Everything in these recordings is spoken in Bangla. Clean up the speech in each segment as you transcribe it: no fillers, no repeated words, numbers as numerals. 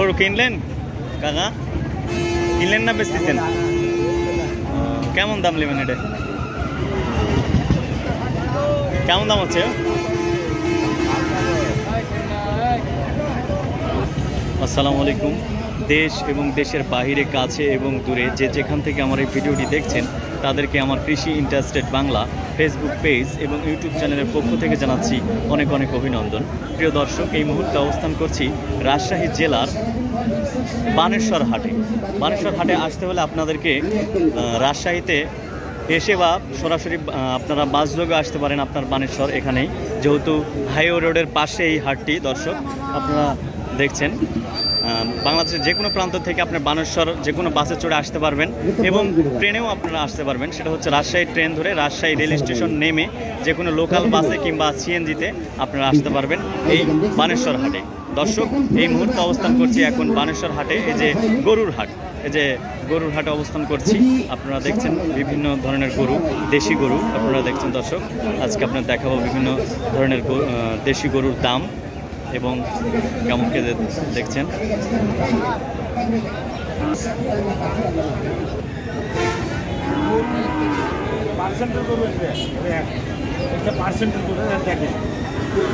গরু কিনলেন কাকা? কিনলেন না বেচতেছেন? কেমন দাম নেবেন এটা? কেমন দাম হচ্ছে? আসসালামু আলাইকুম। দেশ এবং দেশের বাহিরে, কাছে এবং দূরে যে যেখান থেকে আমার এই ভিডিওটি দেখছেন তাদেরকে আমার কৃষি ইন্টারেস্টেড বাংলা ফেসবুক পেজ এবং ইউটিউব চ্যানেলের পক্ষ থেকে জানাচ্ছি অনেক অনেক অভিনন্দন। প্রিয় দর্শক, এই মুহূর্তে অবস্থান করছি রাজশাহী জেলার বানেশ্বর হাটে। বানেশ্বর হাটে আসতে হলে আপনাদেরকে রাজশাহীতে এসে বা সরাসরি আপনারা বাসযোগে আসতে পারেন আপনার বানেশ্বর এখানেই, যেহেতু হাইওয়ে রোডের পাশে এই হাটটি। দর্শক, আপনারা দেখছেন বাংলাদেশের যে কোনো প্রান্ত থেকে আপনার বানেশ্বর যে কোনো বাসে চড়ে আসতে পারবেন এবং ট্রেনেও আপনারা আসতে পারবেন। সেটা হচ্ছে রাজশাহী ট্রেন ধরে রাজশাহী রেল স্টেশন নেমে যে কোনো লোকাল বাসে কিংবা সিএনজিতে আপনারা আসতে পারবেন এই বানেশ্বর হাটে। দর্শক, এই মুহূর্তে অবস্থান করছি এখন বানেশ্বর হাটে। এই যে গরুর হাট, এই যে গরুর হাটে অবস্থান করছি। আপনারা দেখছেন বিভিন্ন ধরনের গরু, দেশি গরু আপনারা দেখছেন। দর্শক, আজকে আপনার দেখাবো বিভিন্ন ধরনের দেশি গরুর দাম এবং কেমন কে দেখছেন।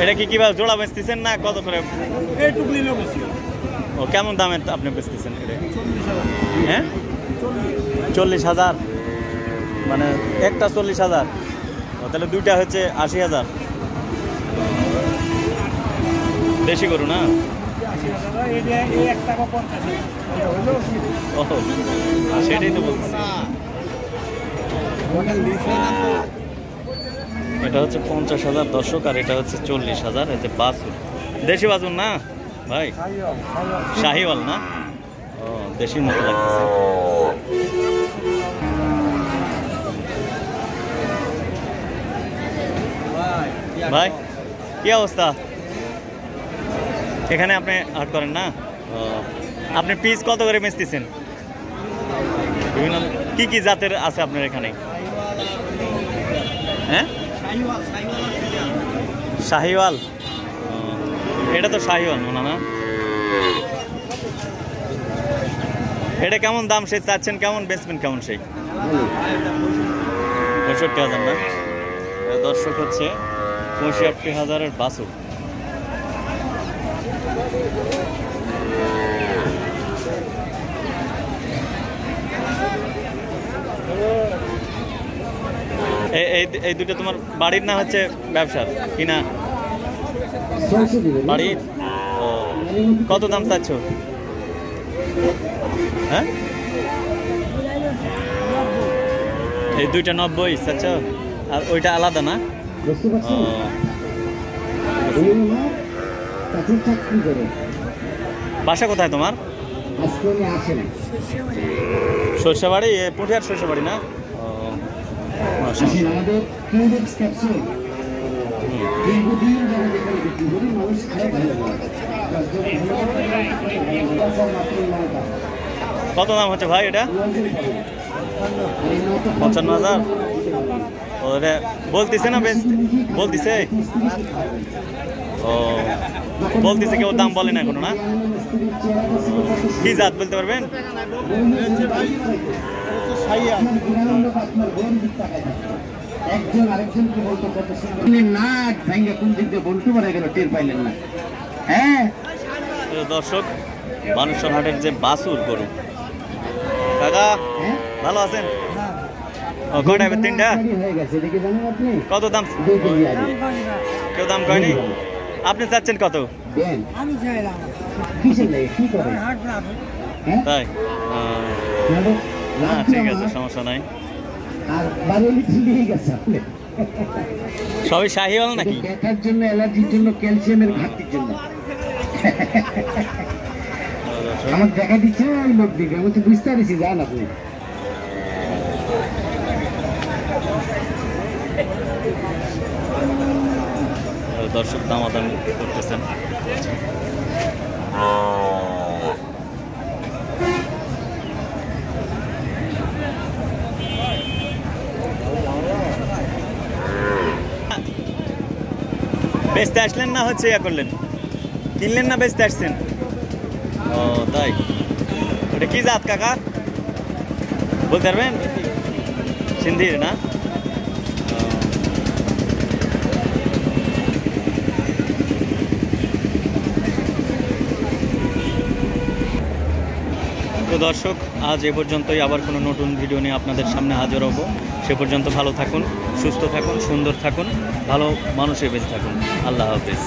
এটা কি কিভাবে জোড়া বেচতেছেন না কত করে? ও, কেমন দামে আপনি বেচতেছেন এটা? হ্যাঁ, 40,000, মানে একটা 40,000। তাহলে দুইটা হচ্ছে 80,000। দেশি গরু না? সেটাই তো বলছি। এটা হচ্ছে 50,000 দর্শক, আর এটা হচ্ছে 40,000। এই যে বাছুর, দেশি বাছুর না ভাই? শাহিওয়াল না? ও, দেশির মতো লাগতেছে। ভাই কি অবস্থা? এখানে আপনি হাট করেন না? আপনি পিস কত করে বেচতেছেন? বিভিন্ন কি কি জাতের আছে আপনার এখানে? হ্যাঁ, শাহিওয়াল। এটা তো শাহিওয়াল মনে না? এটা কেমন দাম সে চাচ্ছেন? কেমন বেচবেন কেমন সেই? 65,000 না? দর্শক হচ্ছে 65,000-এর বাছুর। এই দুটো তোমার বাড়ির না হচ্ছে ব্যবসার কিনা? বাড়ির। ও, কত দাম চাচ্ছ? হ্যাঁ, এই দুইটা 90 চাচ্ছ, আর ওইটা আলাদা না? বাসা কোথায় তোমার? সরষেবাড়ি, পুঠিয়ার সরষেবাড়ি না? কত দাম হচ্ছে ভাই এটা? 55,000। ওরে বলতেছে না? বেশ বলতেছে। ও, বলতেছে, কেউ দাম বলে না এখনো না? কি জাত বলতে পারবেন? দর্শক, বানেশ্বর হাটের যে বাছুর গরু। কাকা ভালো আছেন? কয়টা? 3টা। কত দাম? কেউ দাম কয়নি? আপনি চাচ্ছেন কত? তাই? হ্যাঁ, ঠিক আছে, সমস্যা নাই। সবই শাহিওয়াল নাকি? দেখার জন্য, অ্যালার্জির জন্য, ক্যালসিয়ামের ঘাটতির জন্য আমার দেখা দিচ্ছে ওই লোক দিকে। আমি তো বুঝতে পারছি, যান আপনি। দর্শক দামাদামি করতেছেন। বেচতে আসলেন না হচ্ছে ইয়া করলেন? কিনলেন না বেচতে আসছেন? ও তাই, ওটা কি জাত কাকা বলতে পারবেন? সিন্ধির না? তো দর্শক, আজ এ পর্যন্তই। আবার কোনো নতুন ভিডিও নিয়ে আপনাদের সামনে হাজির হব। সে পর্যন্ত ভালো থাকুন, সুস্থ থাকুন, সুন্দর থাকুন, ভালো মানুষের বেঁচে থাকুন। আল্লাহ হাফেজ।